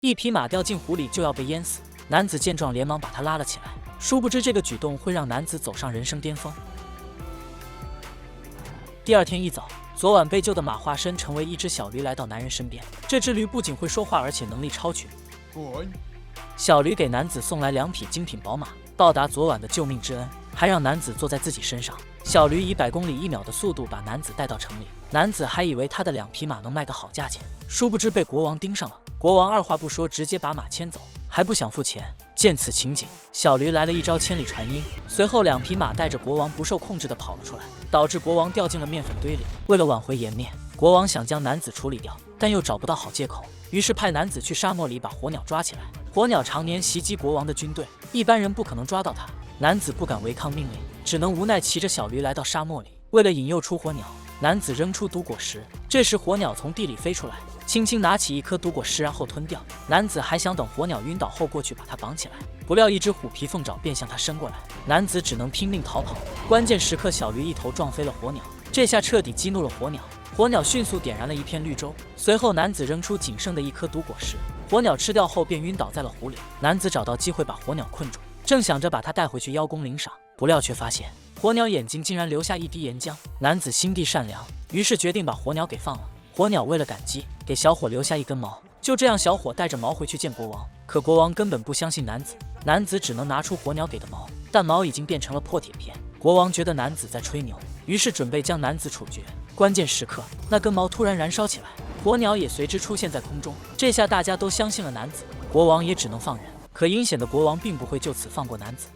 一匹马掉进湖里就要被淹死。男子见状，连忙把他拉了起来。殊不知这个举动会让男子走上人生巅峰。第二天一早，昨晚被救的马化身成为一只小驴来到男人身边。这只驴不仅会说话，而且能力超群。小驴给男子送来2匹精品宝马，报答昨晚的救命之恩，还让男子坐在自己身上。小驴以100公里1秒的速度把男子带到城里。男子还以为他的2匹马能卖个好价钱，殊不知被国王盯上了。国王二话不说，直接把马牵走，还不想付钱。见此情景，小驴来了一招千里传音，随后2匹马带着国王不受控制地跑了出来，导致国王掉进了面粉堆里。为了挽回颜面，国王想将男子处理掉，但又找不到好借口，于是派男子去沙漠里把火鸟抓起来。火鸟常年袭击国王的军队，一般人不可能抓到他。男子不敢违抗命令，只能无奈骑着小驴来到沙漠里。为了引诱出火鸟，男子扔出毒果实，这时火鸟从地里飞出来，轻轻拿起一颗毒果实然后吞掉。男子还想等火鸟晕倒后过去把它绑起来，不料一只虎皮凤爪便向他伸过来，男子只能拼命逃跑。关键时刻，小驴一头撞飞了火鸟，这下彻底激怒了火鸟。火鸟迅速点燃了一片绿洲，随后男子扔出仅剩的一颗毒果实，火鸟吃掉后便晕倒在了湖里。男子找到机会把火鸟困住，正想着把它带回去邀功领赏，不料却发现火鸟眼睛竟然流下一滴岩浆。男子心地善良，于是决定把火鸟给放了。火鸟为了感激，给小伙留下一根毛。就这样，小伙带着毛回去见国王。可国王根本不相信男子，男子只能拿出火鸟给的毛，但毛已经变成了破铁片。国王觉得男子在吹牛，于是准备将男子处决。关键时刻，那根毛突然燃烧起来，火鸟也随之出现在空中。这下大家都相信了男子，国王也只能放人。可阴险的国王并不会就此放过男子。